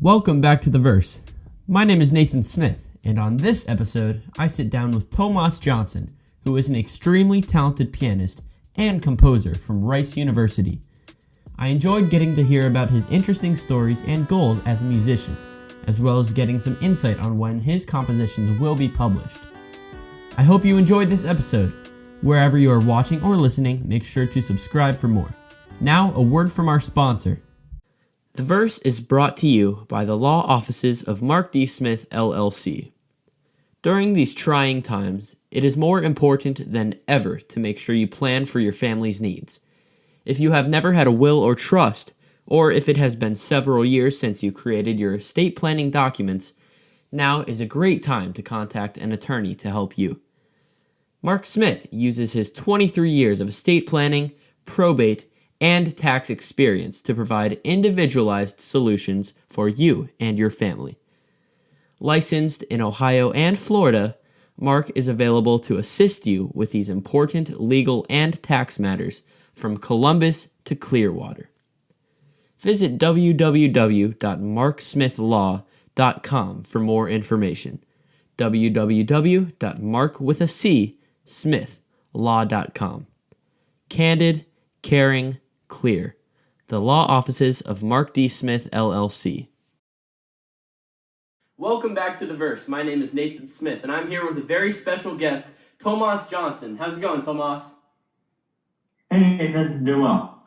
Welcome back to The Verse. My name is Nathan Smith, and on this episode, I sit down with Tomás Jonsson, who is an extremely talented pianist and composer from Rice University. I enjoyed getting to hear about his interesting stories and goals as a musician, as well as getting some insight on when his compositions will be published. I hope you enjoyed this episode. Wherever you are watching or listening, make sure to subscribe for more. Now, a word from our sponsor. The Verse is brought to you by the law offices of Mark D. Smith, LLC. During these trying times, it is more important than ever to make sure you plan for your family's needs. If you have never had a will or trust, or if it has been several years since you created your estate planning documents, now is a great time to contact an attorney to help you. Mark Smith uses his 23 years of estate planning, probate, and tax experience to provide individualized solutions for you and your family. Licensed in Ohio and Florida, Mark is available to assist you with these important legal and tax matters from Columbus to Clearwater. Visit www.marksmithlaw.com for more information. www.markwithasmith.law.com. Candid, caring, clear. The law offices of Mark D. Smith, LLC. Welcome back to The Verse. My name is Nathan Smith, and I'm here with a very special guest, Tomás Jonsson. How's it going, Tomás? Hey, Nathan. Doing well.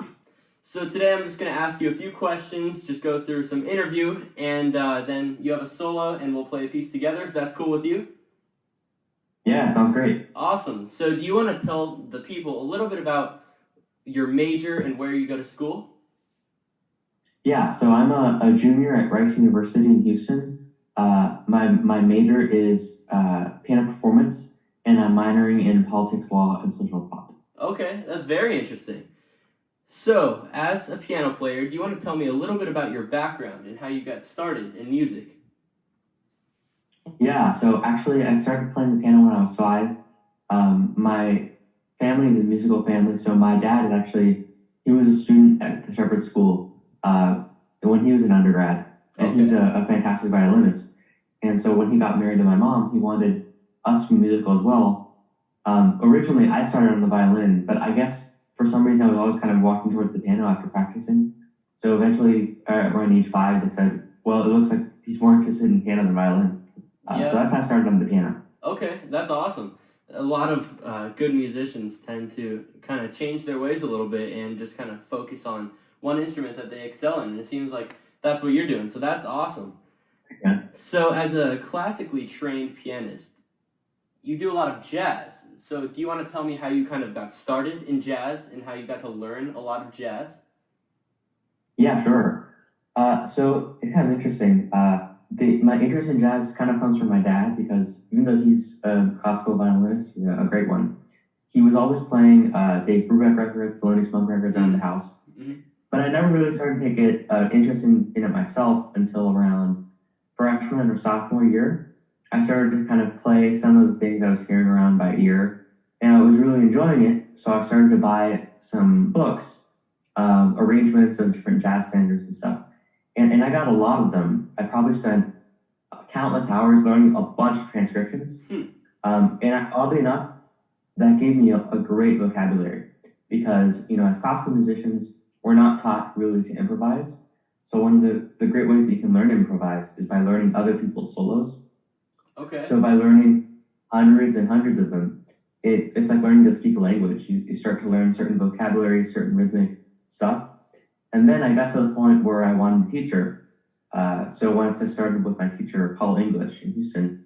So today I'm just going to ask you a few questions, just go through some interview, and then you have a solo, and we'll play a piece together, if that's cool with you. Yeah, sounds great. Awesome. So do you want to tell the people a little bit about your major and where you go to school? Yeah, so I'm a junior at Rice University in Houston. My major is piano performance, and I'm minoring in politics, law, and social thought. Okay, that's very interesting. So, as a piano player, do you want to tell me a little bit about your background and how you got started in music? Yeah, so actually I started playing the piano when I was 5. My family is a musical family, so my dad he was a student at the Shepherd School when he was an undergrad, and he's a fantastic violinist. And so when he got married to my mom, he wanted us to be musical as well. Originally, I started on the violin, but I guess for some reason I was always kind of walking towards the piano after practicing. So eventually, around age 5, they said, well, it looks like he's more interested in piano than violin. So that's how I started on the piano. Okay, that's awesome. A lot of good musicians tend to kind of change their ways a little bit and just kind of focus on one instrument that they excel in. And it seems like that's what you're doing. So that's awesome. Yeah. So as a classically trained pianist, you do a lot of jazz. So do you want to tell me how you kind of got started in jazz and how you got to learn a lot of jazz? Yeah, sure. So it's kind of interesting. My interest in jazz kind of comes from my dad, because even though he's a classical violinist, he's a great one, he was always playing Dave Brubeck records, Thelonious Monk records around the house. Mm-hmm. But I never really started to take interest in it myself until around freshman or sophomore year. I started to kind of play some of the things I was hearing around by ear, and I was really enjoying it, so I started to buy some books, arrangements of different jazz standards and stuff. And I got a lot of them. I probably spent countless hours learning a bunch of transcriptions. Oddly enough, that gave me a great vocabulary, because, as classical musicians, we're not taught really to improvise. So one of the great ways that you can learn to improvise is by learning other people's solos. Okay. So by learning hundreds and hundreds of them, it's like learning to speak a language. You start to learn certain vocabulary, certain rhythmic stuff. And then I got to the point where I wanted a teacher. So once I started with my teacher, Paul English in Houston,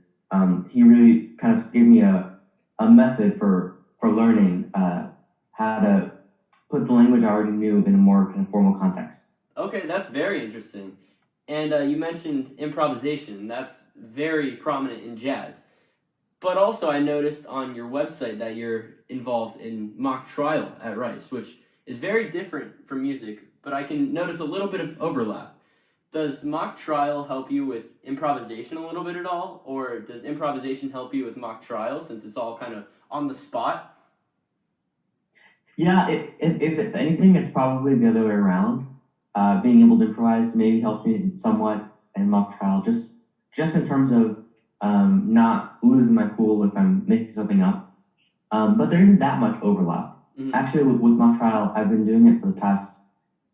he really kind of gave me a method for learning how to put the language I already knew in a more kind of formal context. Okay, that's very interesting. And you mentioned improvisation. That's very prominent in jazz. But also I noticed on your website that you're involved in mock trial at Rice, which is very different from music, but I can notice a little bit of overlap. Does mock trial help you with improvisation a little bit at all? Or does improvisation help you with mock trial, since it's all kind of on the spot? Yeah, if anything, it's probably the other way around. Being able to improvise maybe helps me somewhat and mock trial, just in terms of not losing my cool if I'm making something up. But there isn't that much overlap. Mhm. Actually, with mock trial, I've been doing it for the past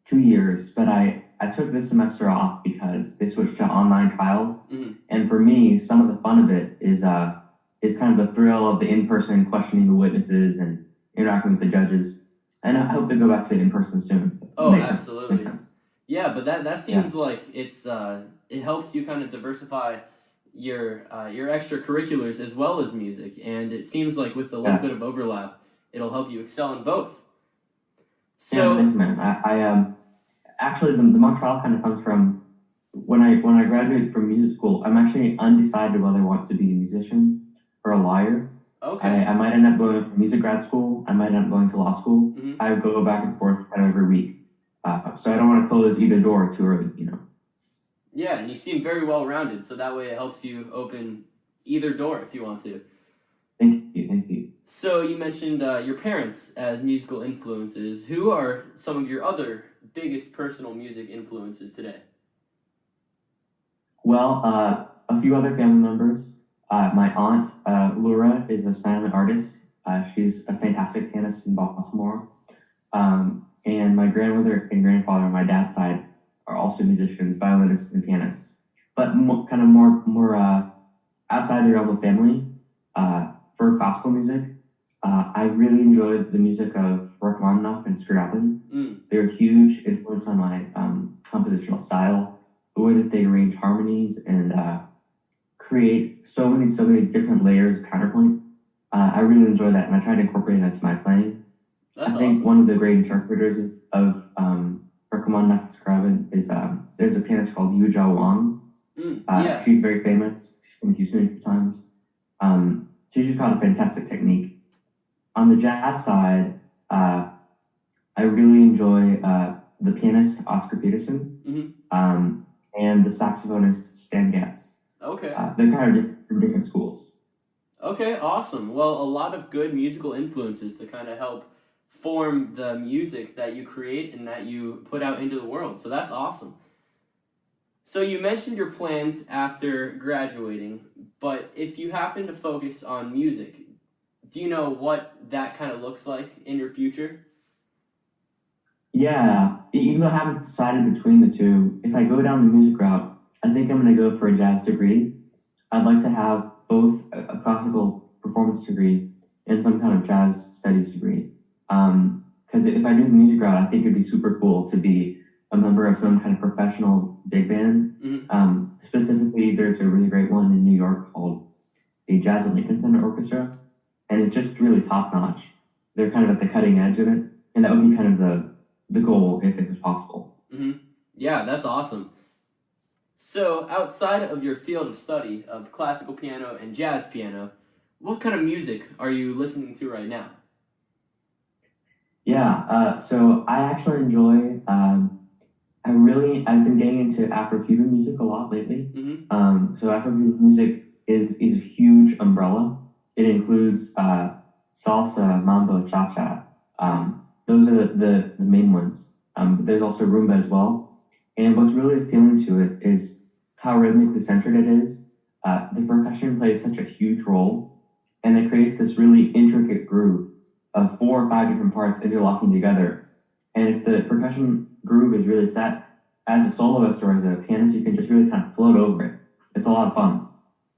2 years, but I took this semester off because they switched to online trials. Mhm. And for me, some of the fun of it is kind of the thrill of the in-person questioning the witnesses and interacting with the judges. And I hope to go back to in-person soon. Oh, Makes sense. absolutely. Makes sense. Yeah, but that Yeah. seems like it helps you kind of diversify your extracurriculars as well as music, and it seems like with a little Yeah. bit of overlap, it'll help you excel in both. Yeah, So, thanks, man. I actually the mock trial kind of comes from when I graduate from music school. I'm actually undecided whether I want to be a musician or a lawyer. okay. I might end up going to music grad school. I might end up going to law school. Mhm. I go back and forth kind of every week. So I don't want to close either door too early, you know. Yeah, and you seem very well rounded, so that way it helps you open either door if you want to. Thank you, thank you. So you mentioned your parents as musical influences. Who are some of your other biggest personal music influences today? Well, a few other family members. My aunt, Laura, is a silent artist. She's a fantastic pianist in Baltimore. And my grandmother and grandfather on my dad's side are also musicians, violinists, and pianists. But kind of more outside the realm of family. For classical music, I really enjoyed the music of Rachmaninoff and Scriabin. Mm. They're a huge influence on my compositional style, the way that they arrange harmonies and create so many different layers of counterpoint. I really enjoy that, and I try to incorporate that to my playing. That's I think awesome. one of the great interpreters of Rachmaninoff and Scriabin is there's a pianist called Yu Zhao Wang. Yeah. She's very famous. She's come to Houston a few times. She's just got a fantastic technique. On the jazz side, I really enjoy the pianist Oscar Peterson and the saxophonist Stan Getz. Okay. They're kind of from different schools. Okay, awesome. Well, a lot of good musical influences to kind of help form the music that you create and that you put out into the world. So that's awesome. So you mentioned your plans after graduating, but if you happen to focus on music, do you know what that kind of looks like in your future? Yeah, even though I haven't decided between the two, if I go down the music route, I think I'm going to go for a jazz degree. I'd like to have both a classical performance degree and some kind of jazz studies degree. Because if I do the music route, I think it'd be super cool to be a member of some kind of professional big band. Mm-hmm. Specifically, there's a really great one in New York called the Jazz at Lincoln Center Orchestra, and it's just really top notch. They're kind of at the cutting edge of it, and that would be kind of the goal if it was possible. Mm-hmm. Yeah, that's awesome. So, outside of your field of study of classical piano and jazz piano, what kind of music are you listening to right now? Yeah, so I actually enjoy. I've been getting into Afro-Cuban music a lot lately. Mm-hmm. So Afro-Cuban music is a huge umbrella. It includes salsa, mambo, cha-cha. Those are the main ones. But there's also rumba as well. And what's really appealing to it is how rhythmically centered it is. The percussion plays such a huge role, and it creates this really intricate groove of 4 or 5 different parts interlocking together. And if the percussion groove is really set, as a soloist or as a pianist, you can just really kind of float over it. It's a lot of fun.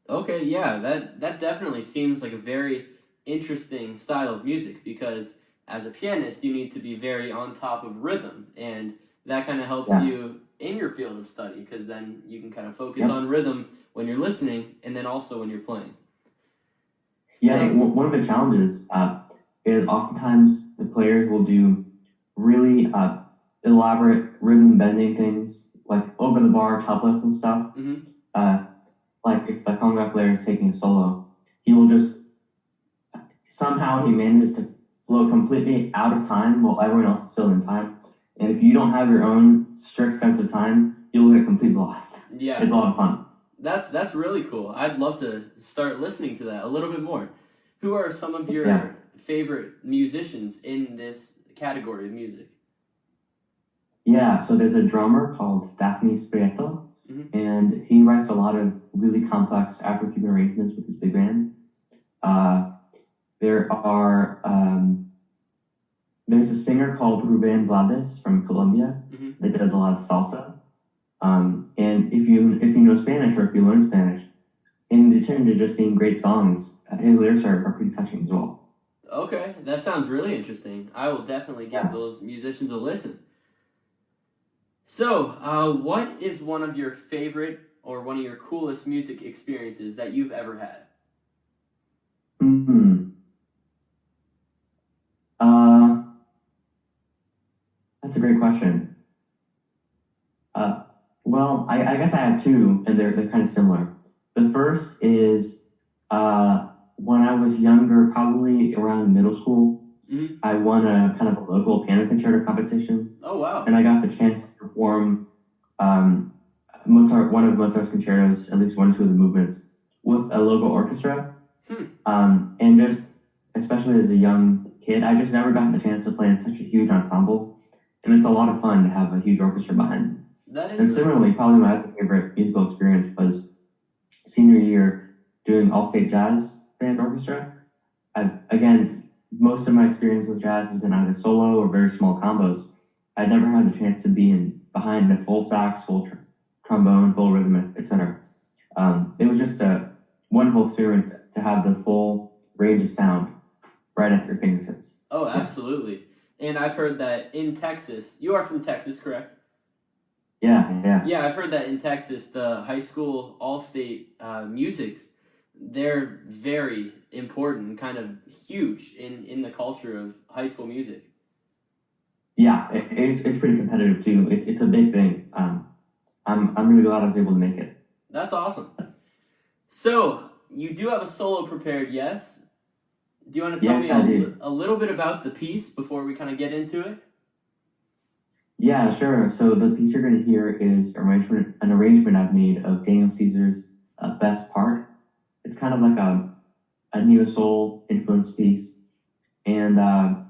Okay, yeah, that definitely seems like a very interesting style of music because as a pianist, you need to be very on top of rhythm, and that kind of helps you in your field of study because then you can kind of focus on rhythm when you're listening and then also when you're playing. Yeah, one of the challenges is oftentimes the players will do really elaborate rhythm bending things like over the bar, top lift and stuff. Mm-hmm. Like if the conga player is taking a solo, he will just somehow he manages to float completely out of time while everyone else is still in time. And if you don't have your own strict sense of time, you'll get completely lost. Yeah, it's a lot of fun. That's really cool. I'd love to start listening to that a little bit more. Who are some of your favorite musicians in this category of music? Yeah, so there's a drummer called Daphne Sprieto. and he writes a lot of really complex Afro-Cuban arrangements with his big band. Uh, there are there's a singer called Ruben Blades from Colombia that does a lot of salsa. And if you know Spanish or if you learn Spanish, in addition to just being great songs, his lyrics are pretty touching as well. Okay, that sounds really interesting. I will definitely give those musicians a listen. So, what is one of your favorite or one of your coolest music experiences that you've ever had? That's a great question. Well, I guess I have two, and they're kind of similar. The first is when I was younger, probably around middle school, I won a kind of a local piano concerto competition. Oh, wow. And I got the chance to perform one of Mozart's concertos, at least one or two of the movements, with a local orchestra. And just, especially as a young kid, I just never gotten the chance to play in such a huge ensemble. And it's a lot of fun to have a huge orchestra behind me. And similarly, probably my other favorite musical experience was senior year doing all-state jazz band orchestra. Again, most of my experience with jazz has been either solo or very small combos. I'd never had the chance to be behind a full sax, full trombone, full rhythm, etc. It was just a wonderful experience to have the full range of sound right at your fingertips. Oh, absolutely. And I've heard that in Texas, you are from Texas, correct? Yeah. Yeah, I've heard that in Texas, the high school all-state musics, they're very important, kind of huge in the culture of high school music. Yeah, it's pretty competitive too. It's a big thing. I'm really glad I was able to make it. That's awesome. So you do have a solo prepared, yes? Do you want to tell me a little bit about the piece before we kind of get into it? Yeah, sure. So the piece you're going to hear is an arrangement I've made of Daniel Caesar's Best Part. It's kind of like a neo-soul influenced piece. And I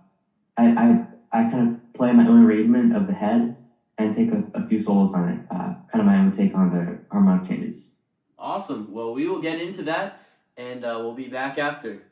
kind of play my own arrangement of the head and take a few solos on it, kind of my own take on the harmonic changes. Awesome. Well, we will get into that, and we'll be back after.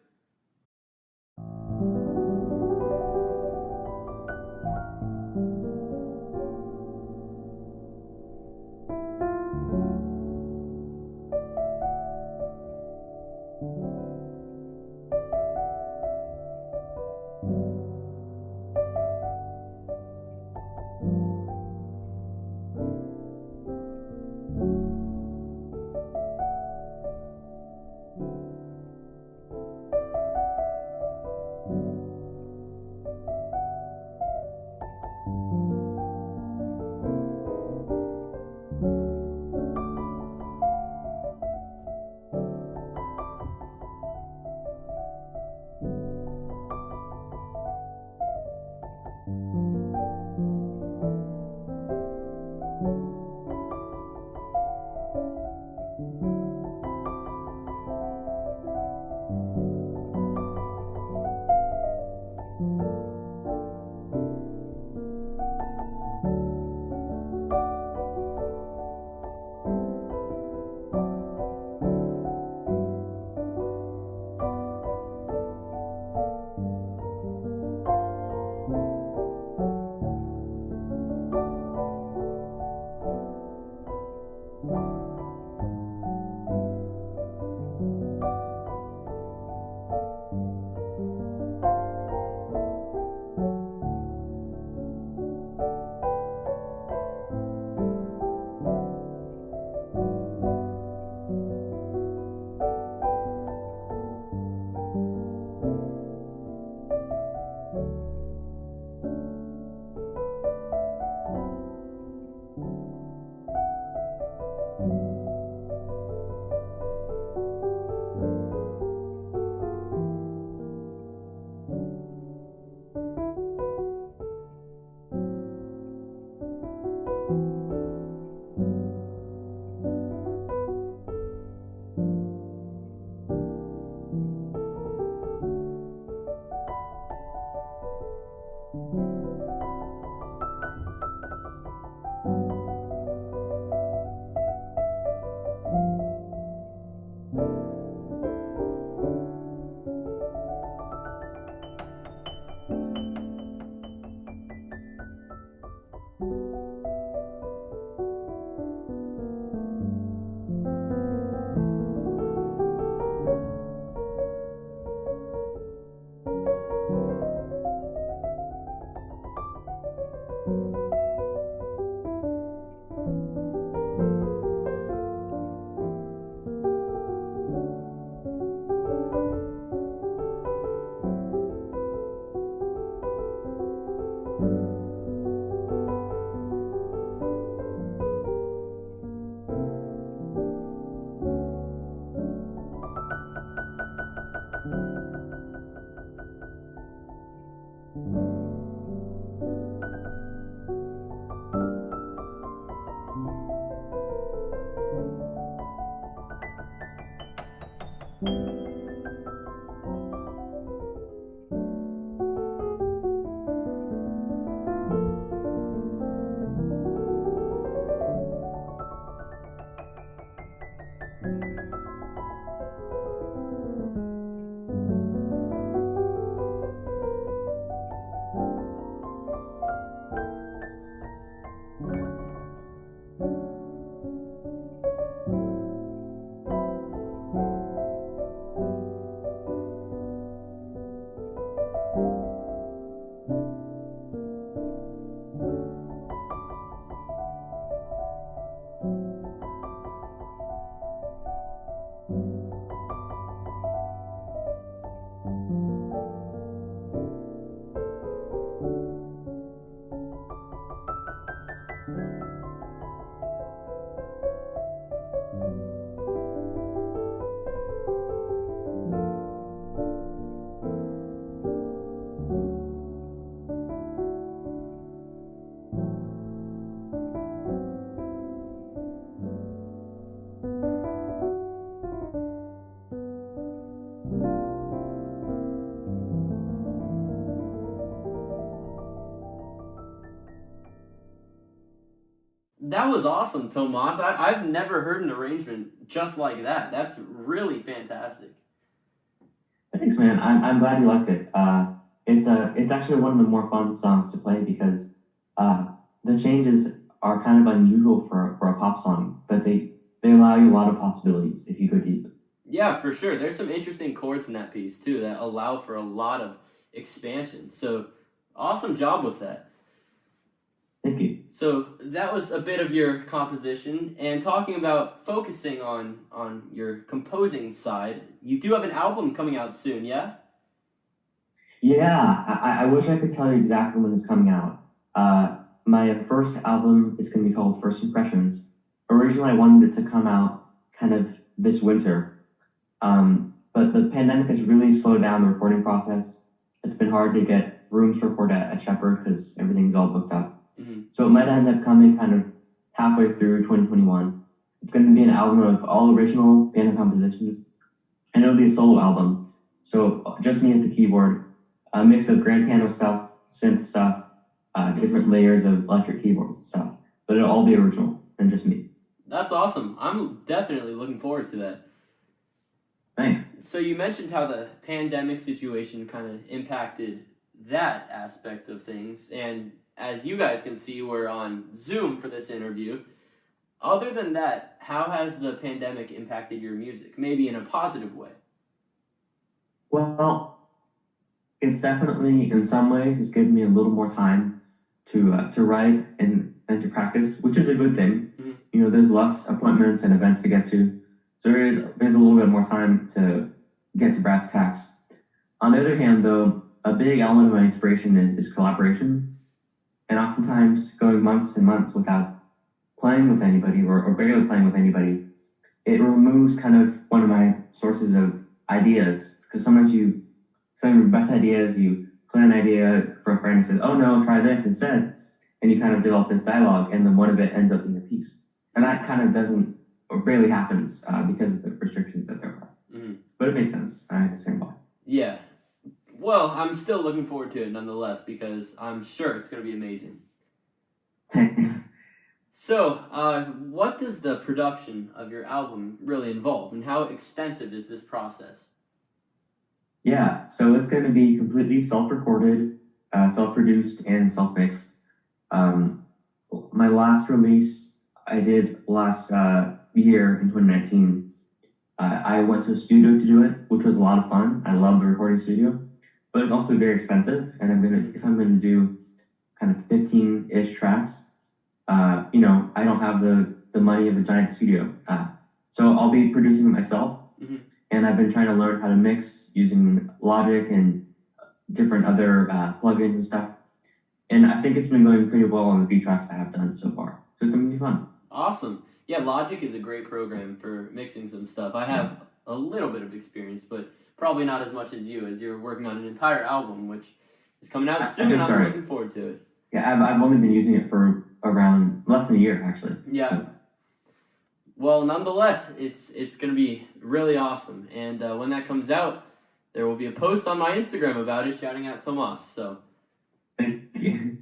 That was awesome, Tomas. I've never heard an arrangement just like that. That's really fantastic. Thanks, man. I'm glad you liked it. It's actually one of the more fun songs to play because the changes are kind of unusual for a pop song, but they allow you a lot of possibilities if you go deep. Yeah, for sure. There's some interesting chords in that piece, too, that allow for a lot of expansion. So, awesome job with that. Thank you. So, that was a bit of your composition. And talking about focusing on your composing side, you do have an album coming out soon, yeah? Yeah, I wish I could tell you exactly when it's coming out. My first album is going to be called First Impressions. Originally, I wanted it to come out kind of this winter, but the pandemic has really slowed down the recording process. It's been hard to get rooms to record at Shepherd because everything's all booked up. Mm-hmm. So it might end up coming kind of halfway through 2021. It's going to be an album of all original piano compositions, and it'll be a solo album. So just me at the keyboard, a mix of grand piano stuff, synth stuff, different layers of electric keyboards and stuff. But it'll all be original and just me. That's awesome. I'm definitely looking forward to that. Thanks. So you mentioned how the pandemic situation kind of impacted that aspect of things, and as you guys can see, we're on Zoom for this interview. Other than that, how has the pandemic impacted your music? Maybe in a positive way. Well, it's definitely, in some ways, it's given me a little more time to write and to practice, which is a good thing. Mm-hmm. You know, there's less appointments and events to get to, so there's a little bit more time to get to brass tacks. On the other hand, though, a big element of my inspiration is collaboration, and oftentimes going months and months without playing with anybody or barely playing with anybody, it removes kind of one of my sources of ideas, because sometimes some of your best ideas, you play an idea for a friend and says, oh no, try this instead. And you kind of develop this dialogue, and then one of it ends up being a piece. And that kind of doesn't, or barely happens because of the restrictions that there are. Mm-hmm. But it makes sense. I understand why. Yeah. Well, I'm still looking forward to it nonetheless, because I'm sure it's going to be amazing. So, what does the production of your album really involve, and how extensive is this process? Yeah, so it's going to be completely self-recorded, self-produced, and self-mixed. My last release I did last year in 2019. I went to a studio to do it, which was a lot of fun. I love the recording studio, but it's also very expensive. And if I'm going to do kind of 15-ish tracks, I don't have the money of a giant studio. So I'll be producing it myself. Mm-hmm. And I've been trying to learn how to mix using Logic and different other plugins and stuff. And I think it's been going pretty well on the few tracks I have done so far. So it's going to be fun. Awesome. Yeah, Logic is a great program for mixing some stuff. I have a little bit of experience, but probably not as much as you, as you're working on an entire album, which is coming out soon, and I'm looking forward to it. Yeah, I've only been using it for around less than a year, actually. Yeah. So. Well, nonetheless, it's going to be really awesome. And when that comes out, there will be a post on my Instagram about it, shouting out Tomás. Thank you.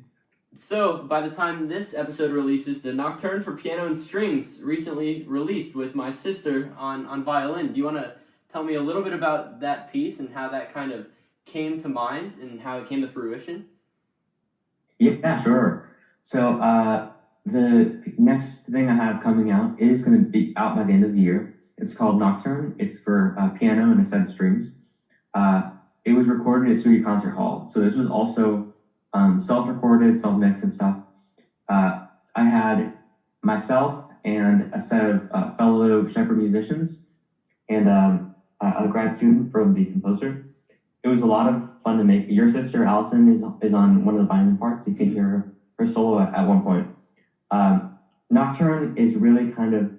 So, by the time this episode releases, the Nocturne for Piano and Strings recently released with my sister on violin. Do you want to tell me a little bit about that piece and how that kind of came to mind and how it came to fruition? Yeah, sure. So the next thing I have coming out is going to be out by the end of the year. It's called Nocturne. It's for piano and a set of strings. It was recorded at Studio Concert Hall. So this was also self-recorded, self-mixed and stuff. I had myself and a set of fellow Shepherd musicians and a grad student from the composer. It was a lot of fun to make. Your sister Allison is on one of the violin parts. You can hear her solo at one point. Nocturne is really kind of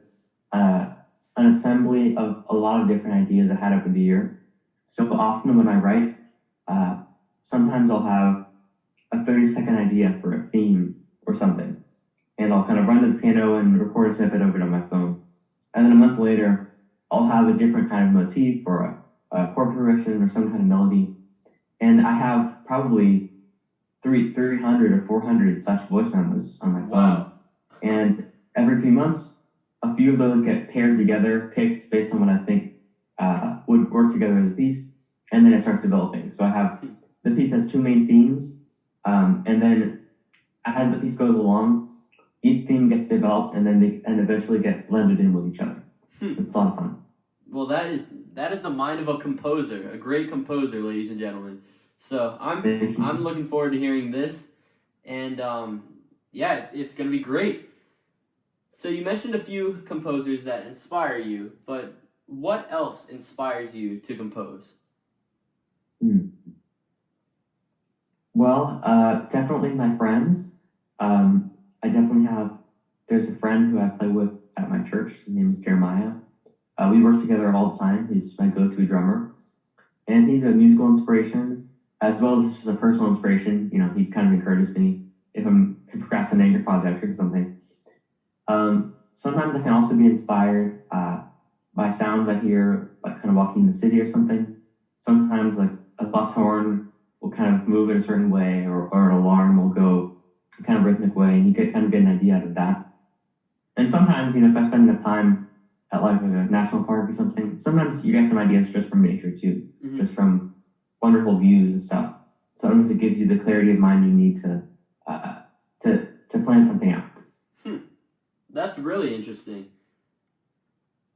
an assembly of a lot of different ideas I had over the year. So often when I write, sometimes I'll have a 30-second idea for a theme or something, and I'll kind of run to the piano and record a snippet over to my phone. And then a month later, I'll have a different kind of motif or a chord progression or some kind of melody. And I have probably 300 or 400 such voice memos on my phone. Wow. And every few months, a few of those get paired together, picked based on what I think would work together as a piece, and then it starts developing. So I have the piece has two main themes, and then as the piece goes along, each theme gets developed, and then they eventually get blended in with each other. It's a lot of fun. Well, that is the mind of a composer, a great composer, ladies and gentlemen. So I'm looking forward to hearing this, and it's going to be great. So you mentioned a few composers that inspire you, but what else inspires you to compose? Well, definitely my friends. I definitely have. There's a friend who I play with at my church. His name is Jeremiah. We work together all the time. He's my go-to drummer, and he's a musical inspiration as well as just a personal inspiration. You know, he kind of encourages me if I'm procrastinating a project or something. Sometimes I can also be inspired by sounds I hear, like kind of walking in the city or something. Sometimes like a bus horn will kind of move in a certain way, or an alarm will go a kind of rhythmic way, and you get an idea out of that. And sometimes, you know, if I spend enough time at like a national park or something, sometimes you get some ideas just from nature too, just from wonderful views and stuff. Sometimes it gives you the clarity of mind you need to plan something out. That's really interesting.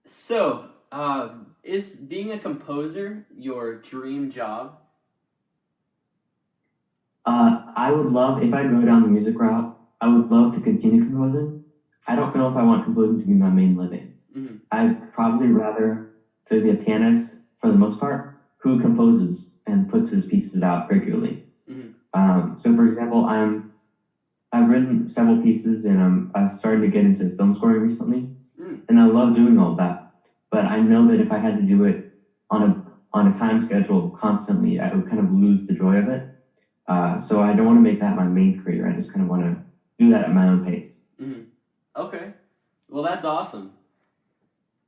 So, is being a composer your dream job? I would love, if I go down the music route, I would love to continue composing. I don't know if I want composing to be my main living. I'd probably rather to be a pianist for the most part who composes and puts his pieces out regularly. So for example, I've written several pieces, and I've started to get into film scoring recently, and I love doing all that. But I know that if I had to do it on a time schedule constantly, I would kind of lose the joy of it. So I don't want to make that my main career. I just kind of want to do that at my own pace. Okay. Well, that's awesome.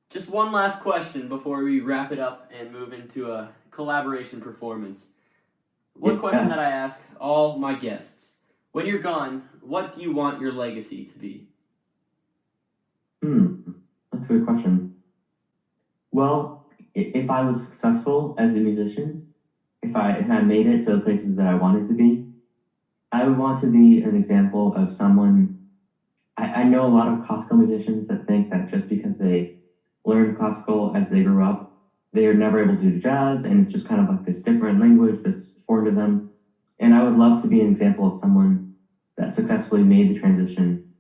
Just one last question before we wrap it up and move into a collaboration performance. One question that I ask all my guests. When you're gone, what do you want your legacy to be? That's a good question. Well, if I was successful as a musician, if I made it to the places that I wanted to be, I would want to be an example of someone. I know a lot of classical musicians that think that just because they learned classical as they grew up, they are never able to do jazz, and it's just kind of like this different language that's foreign to them. And I would love to be an example of someone that successfully made the transition,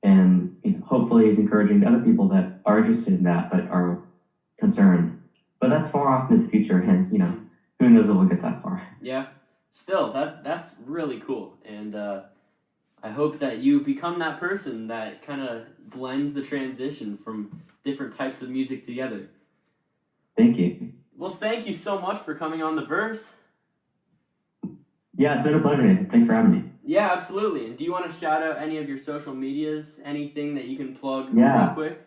and hopefully is encouraging to other people that are interested in that but are concerned. But that's far off into the future, and who knows if we'll get that far. Yeah, still that's really cool, and I hope that you become that person that kind of blends the transition from different types of music together. Thank you. Well, thank you so much for coming on The Verse. Yeah, it's been a pleasure, Nathan. Thanks for having me. Yeah, absolutely. And do you want to shout out any of your social medias, anything that you can plug real quick?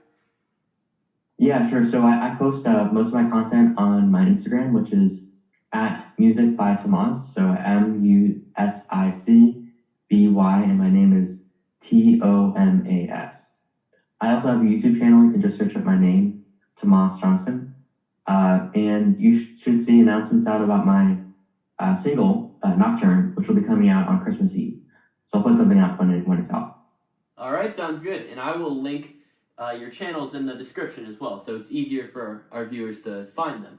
Yeah, sure. So I post most of my content on my Instagram, which is at Music by Tomas. So MUSICBY, and my name is TOMAS. I also have a YouTube channel. You can just search up my name, Tomás Jonsson. And you should see announcements out about my single, Nocturne, which will be coming out on Christmas Eve. So I'll put something out when it's out. All right, sounds good. And I will link your channels in the description as well, so it's easier for our viewers to find them.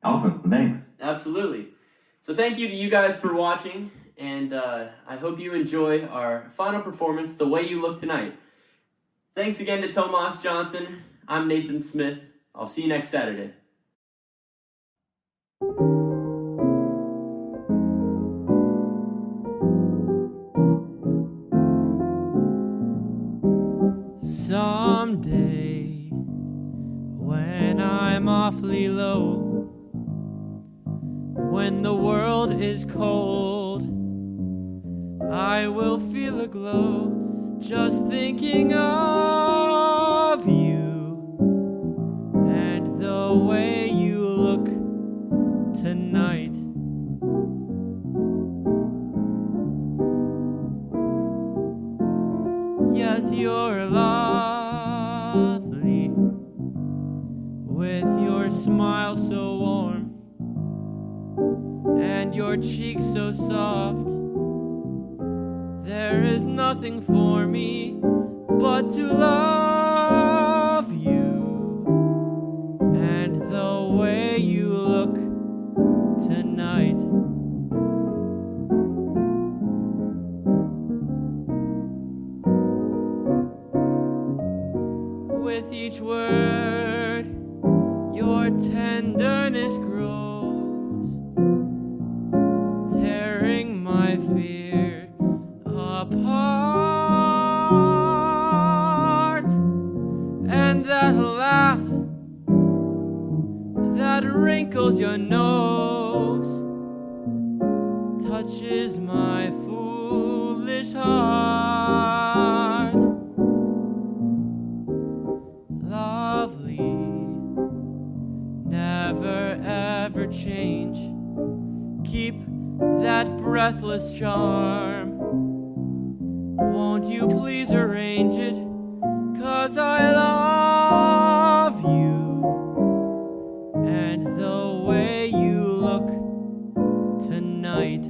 Awesome. Thanks. Absolutely. So thank you to you guys for watching, and I hope you enjoy our final performance, The Way You Look Tonight. Thanks again to Tomás Jonsson. I'm Nathan Smith. I'll see you next Saturday. Someday, when I'm awfully low, when the world is cold, I will feel a glow just thinking of you and the way you look tonight. Yes, you're lovely, with your smile so warm and your cheeks so soft. There is nothing for me but to love you and the way you look tonight. With each word, your tenderness grows, tearing my fear apart. And that laugh that wrinkles your nose touches my foolish heart. Lovely, never ever change. Keep that breathless charm. Won't you please arrange it? 'Cause I love you and the way you look tonight.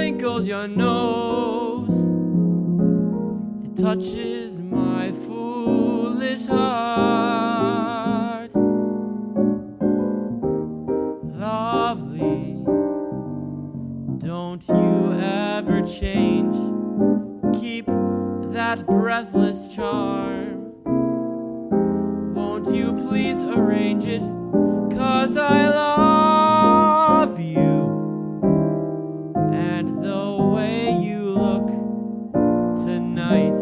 wrinkles your nose. It touches my foolish heart. Lovely, don't you ever change. Keep that breathless charm. Won't you please arrange it? 'Cause I love you, and the way you look tonight.